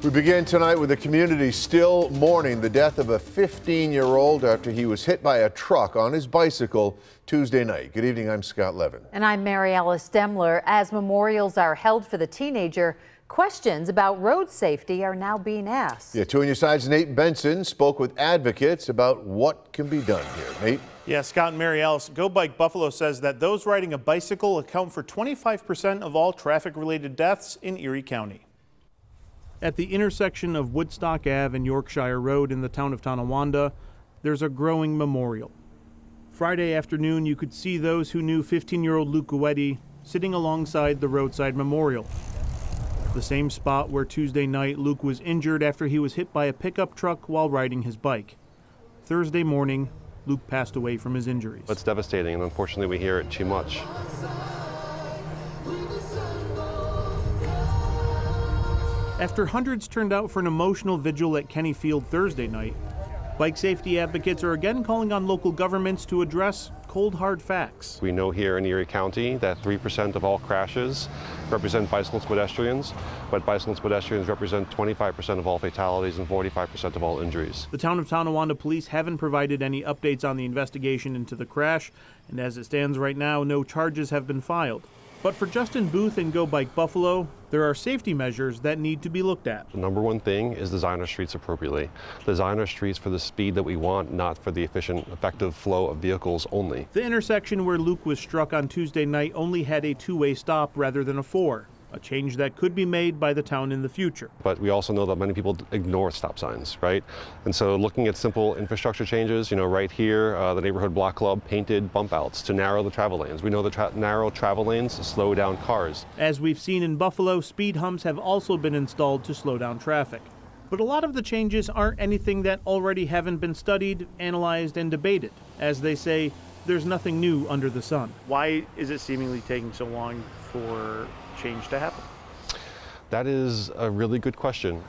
We begin tonight with the community still mourning the death of a 15-year-old after he was hit by a truck on his bicycle Tuesday night. Good evening, I'm Scott Levin. And I'm Mary Alice Demler. As memorials are held for the teenager, questions about road safety are now being asked. Yeah, 2 on your side's Nate Benson spoke with advocates about what can be done here. Nate? Yeah, Scott and Mary Alice, GOBike Buffalo says that those riding a bicycle account for 25% of all traffic-related deaths in Erie County. At the intersection of Woodstock Ave and Yorkshire Road in the town of Tonawanda, there's a growing memorial. Friday afternoon, you could see those who knew 15-year-old Luke Guetti sitting alongside the roadside memorial. The same spot where Tuesday night Luke was injured after he was hit by a pickup truck while riding his bike. Thursday morning, Luke passed away from his injuries. It's devastating, and unfortunately we hear it too much. After hundreds turned out for an emotional vigil at Kenny Field Thursday night, bike safety advocates are again calling on local governments to address cold, hard facts. We know here in Erie County that 3% of all crashes represent bicycles and pedestrians, but bicycles and pedestrians represent 25% of all fatalities and 45% of all injuries. The town of Tonawanda police haven't provided any updates on the investigation into the crash, and as it stands right now, no charges have been filed. But for Justin Booth and GOBike Buffalo, there are safety measures that need to be looked at. The number one thing is design our streets appropriately. Design our streets for the speed that we want, not for the efficient, effective flow of vehicles only. The intersection where Luke was struck on Tuesday night only had a two-way stop rather than a four, a change that could be made by the town in the future. But we also know that many people ignore stop signs, right? And so looking at simple infrastructure changes, right here, the neighborhood block club painted bump outs to narrow the travel lanes. We know the narrow travel lanes slow down cars. As we've seen in Buffalo, speed humps have also been installed to slow down traffic. But a lot of the changes aren't anything that already haven't been studied, analyzed, and debated. As they say, there's nothing new under the sun. Why is it seemingly taking so long for change to happen? That is a really good question.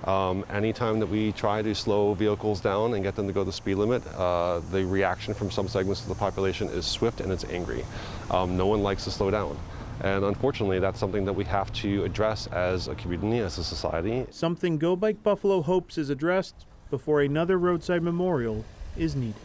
Anytime that we try to slow vehicles down and get them to go the speed limit, the reaction from some segments of the population is swift and it's angry. No one likes to slow down. And unfortunately, that's something that we have to address as a community, as a society. Something GOBike Buffalo hopes is addressed before another roadside memorial is needed.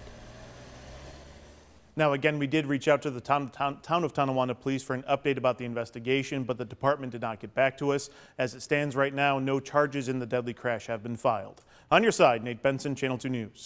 Now, again, we did reach out to the town of Tonawanda Police for an update about the investigation, but the department did not get back to us. As it stands right now, no charges in the deadly crash have been filed. On your side, Nate Benson, Channel 2 News.